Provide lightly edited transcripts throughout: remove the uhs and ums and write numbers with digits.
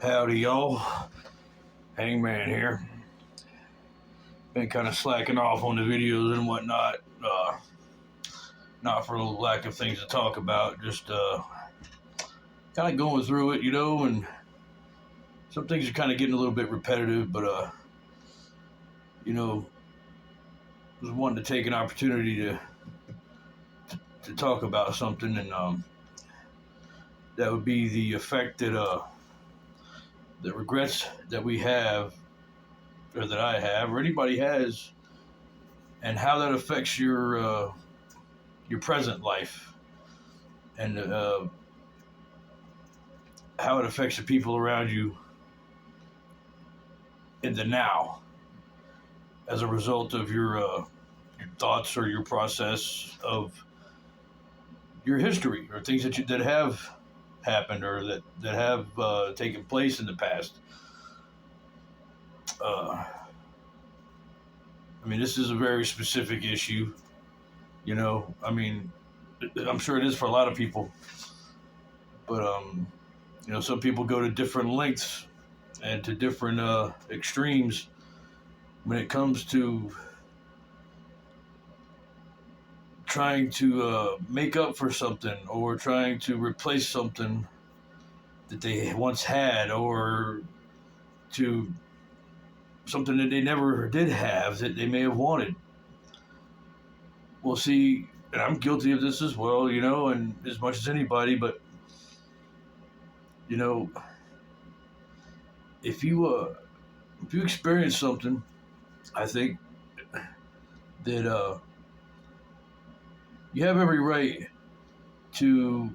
Howdy, y'all. Hangman here. Been kind of slacking off on the videos and whatnot. Not for lack of things to talk about, just kind of going through it, and some things are kind of getting a little bit repetitive, but, just wanted to take an opportunity to talk about something, and that would be the effect that the regrets that we have, or that I have, or anybody has, and how that affects your present life, and how it affects the people around you in the now, as a result of your thoughts or your process of your history or things that have happened or that have taken place in the past. This is a very specific issue. I'm sure it is for a lot of people, but some people go to different lengths and to different extremes when it comes to trying to make up for something or trying to replace something that they once had, or to something that they never did have that they may have wanted. Well, see, and I'm guilty of this as well, and as much as anybody, but if you experience something, I think that you have every right to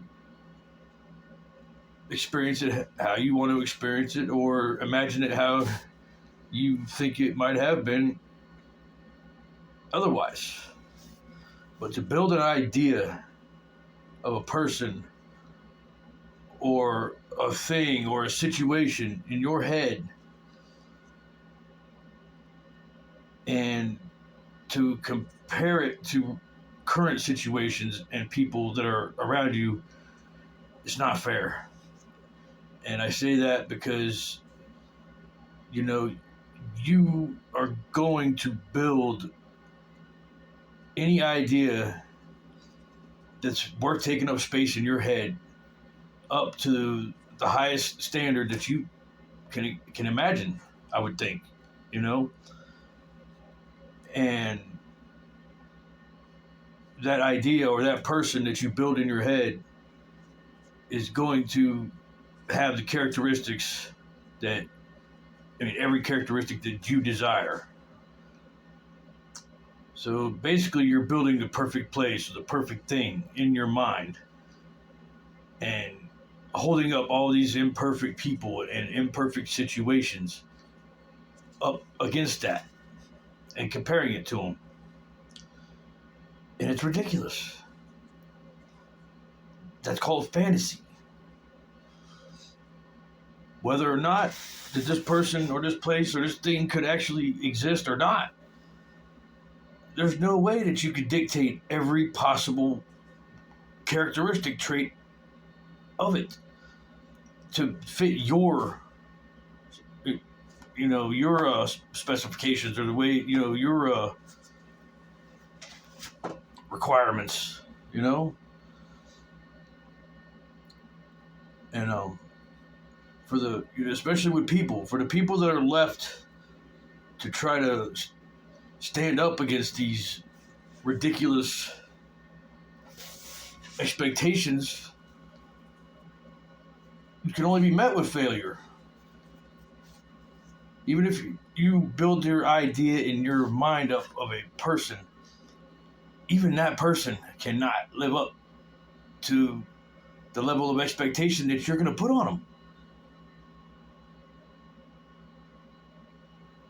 experience it how you want to experience it, or imagine it how you think it might have been otherwise. But to build an idea of a person or a thing or a situation in your head, and to compare it to current situations and people that are around you, it's not fair. And I say that because, you are going to build any idea that's worth taking up space in your head up to the highest standard that you can imagine, I would think, and that idea or that person that you build in your head is going to have the characteristics every characteristic that you desire. So basically, you're building the perfect place, the perfect thing in your mind, and holding up all these imperfect people and imperfect situations up against that and comparing it to them. And it's ridiculous. That's called fantasy. Whether or not that this person or this place or this thing could actually exist or not, there's no way that you could dictate every possible characteristic trait of it to fit your specifications, or the way, your requirements, and for the especially with people, for the people that are left to try to stand up against these ridiculous expectations, you can only be met with failure. Even if you build your idea in your mind of a person, even that person cannot live up to the level of expectation that you're going to put on them.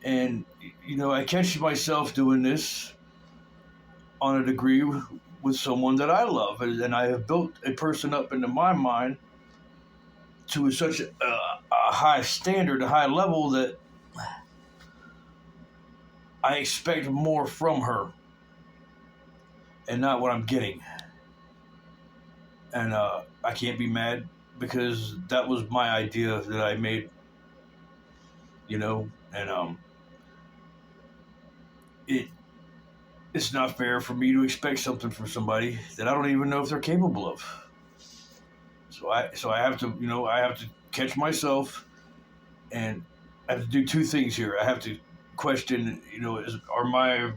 And, I catch myself doing this on a degree with someone that I love. And I have built a person up into my mind to such a high standard, a high level, that I expect more from her and not what I'm getting. And I can't be mad, because that was my idea that I made and it it's not fair for me to expect something from somebody that I don't even know if they're capable of. So I have to, I have to catch myself, and I have to do two things here. I have to question, are my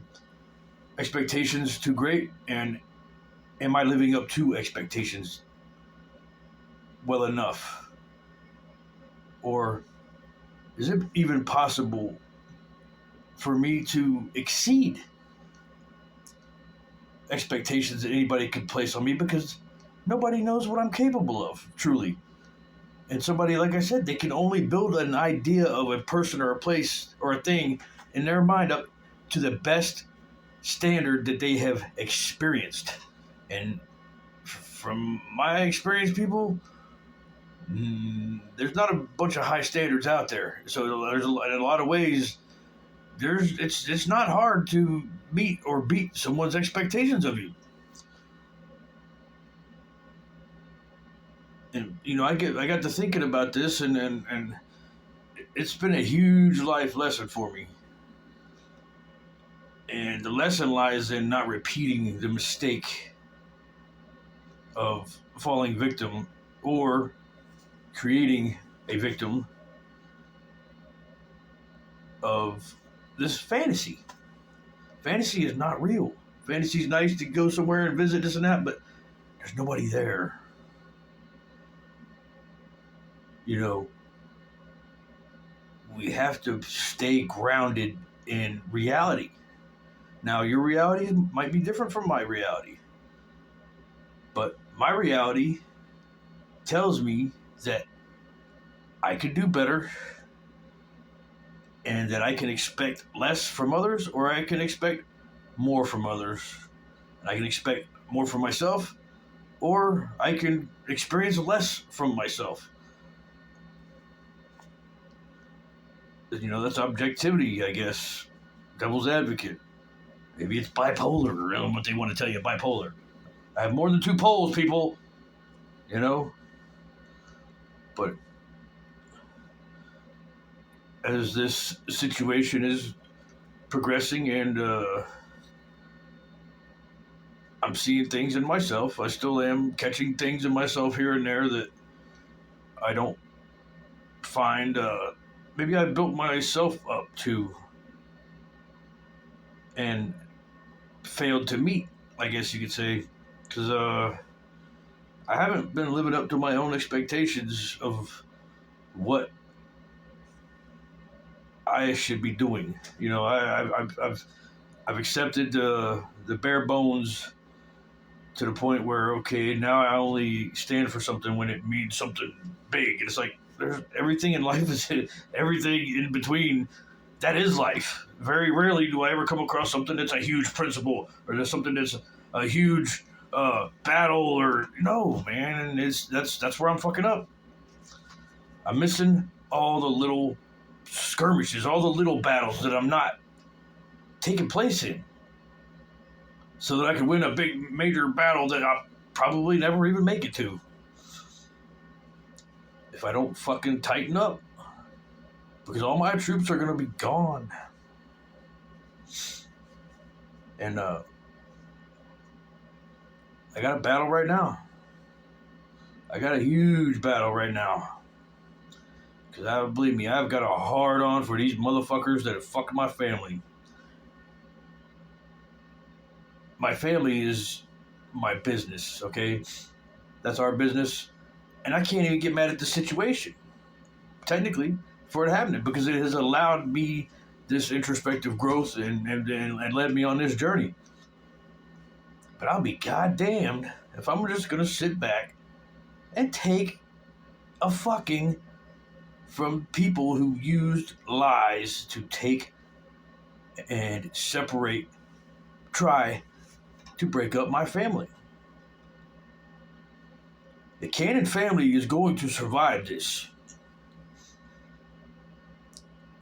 expectations too great, and am I living up to expectations well enough, or is it even possible for me to exceed expectations that anybody could place on me, because nobody knows what I'm capable of, truly. And somebody, like I said, they can only build an idea of a person or a place or a thing in their mind up to the best standard that they have experienced. And from my experience, people, there's not a bunch of high standards out there. So there's in a lot of ways, it's not hard to meet or beat someone's expectations of you. And I got to thinking about this, and it's been a huge life lesson for me. And the lesson lies in not repeating the mistake of falling victim or creating a victim of this fantasy. Fantasy is not real. Fantasy is nice to go somewhere and visit this and that, but there's nobody there. We have to stay grounded in reality. Now, your reality might be different from my reality, but my reality tells me that I could do better, and that I can expect less from others, or I can expect more from others. And I can expect more from myself, or I can experience less from myself. That's objectivity, I guess. Devil's advocate. Maybe it's bipolar, or I don't know what they want to tell you, bipolar. I have more than two poles, people, you know? But as this situation is progressing, and I'm seeing things in myself, I still am catching things in myself here and there that I don't find, maybe I built myself up to and failed to meet, I guess you could say. Because I haven't been living up to my own expectations of what I should be doing. I've accepted the bare bones to the point where, okay, now I only stand for something when it means something big. And it's like there's everything in life is everything in between. That is life. Very rarely do I ever come across something that's a huge principle, or there's something that's a huge battle, or no, man. And that's where I'm fucking up. I'm missing all the little skirmishes, all the little battles that I'm not taking place in, so that I can win a big major battle that I probably never even make it to. If I don't fucking tighten up, because all my troops are gonna be gone. And I got a battle right now. I got a huge battle right now. Because believe me, I've got a hard on for these motherfuckers that have fucked my family. My family is my business, okay? That's our business. And I can't even get mad at the situation, technically, for it happening, because it has allowed me this introspective growth, and led me on this journey. But I'll be goddamned if I'm just going to sit back and take a fucking from people who used lies to take and separate, try to break up my family. The Cannon family is going to survive this.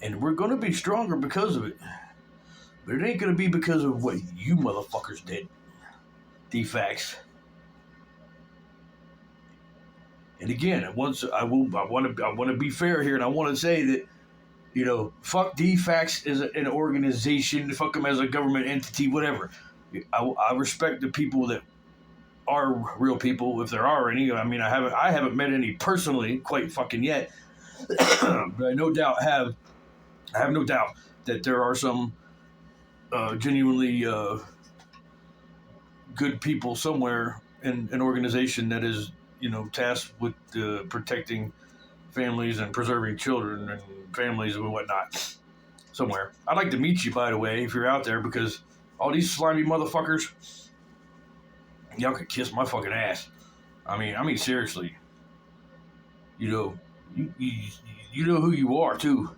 And we're going to be stronger because of it. But it ain't going to be because of what you motherfuckers did. Defects. And again, I want to be fair here, and I want to say that, Fuck DFACS as an organization, fuck them as a government entity, whatever. I respect the people that are real people, if there are any. I mean, I haven't met any personally, quite fucking yet, but I have no doubt that there are some genuinely good people somewhere in an organization that is, tasked with protecting families and preserving children and families and whatnot. Somewhere, I'd like to meet you, by the way, if you're out there, because all these slimy motherfuckers, y'all could kiss my fucking ass. I mean, seriously. You know who you are too.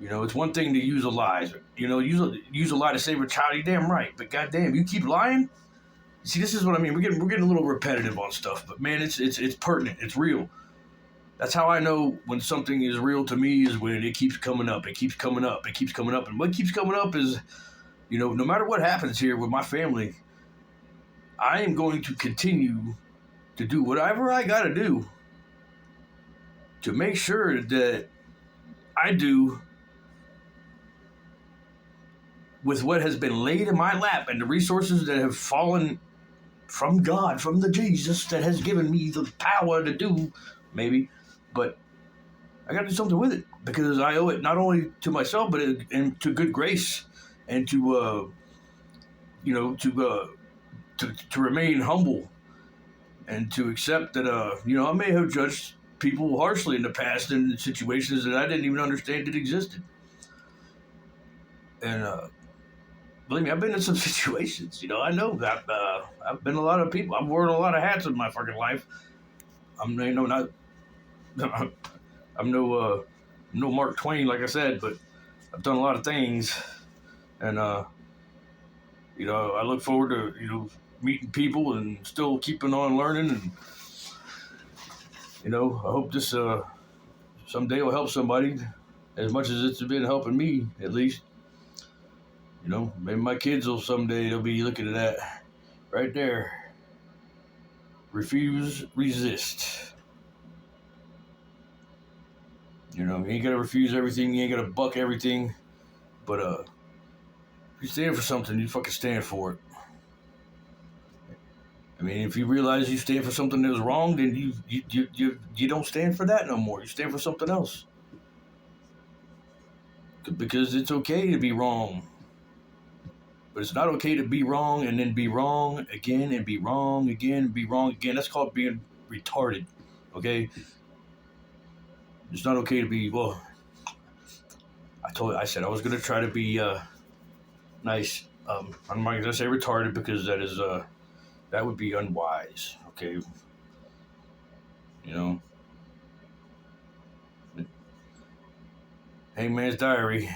It's one thing to use a lie. Use a lie to save a child. You damn right. But goddamn, you keep lying. See, this is what I mean. We're getting a little repetitive on stuff, but man, it's pertinent. It's real. That's how I know when something is real to me, is when it keeps coming up. It keeps coming up. It keeps coming up. And what keeps coming up is, no matter what happens here with my family, I am going to continue to do whatever I got to do to make sure that I do with what has been laid in my lap and the resources that have fallen from God, from the Jesus that has given me the power to do, maybe, but I got to do something with it, because I owe it not only to myself, but and to good grace, and to remain humble, and to accept that I may have judged people harshly in the past in situations that I didn't even understand that existed, and believe me, I've been in some situations. I know that I've been a lot of people. I've worn a lot of hats in my fucking life. I'm not. I'm no Mark Twain, like I said, but I've done a lot of things, and I look forward to meeting people and still keeping on learning, and I hope this someday will help somebody as much as it's been helping me, at least. Maybe my kids will someday, they'll be looking at that right there. Refuse, resist. You ain't gotta refuse everything, you ain't gotta buck everything, but if you stand for something, you fucking stand for it. I mean, if you realize you stand for something that was wrong, then you don't stand for that no more. You stand for something else. Because it's okay to be wrong. But it's not okay to be wrong and then be wrong again and be wrong again and be wrong again. That's called being retarded. Okay? It's not okay to be, well, I said I was going to try to be nice. I'm not going to say retarded, because that would be unwise. Okay? Hangman's Diary.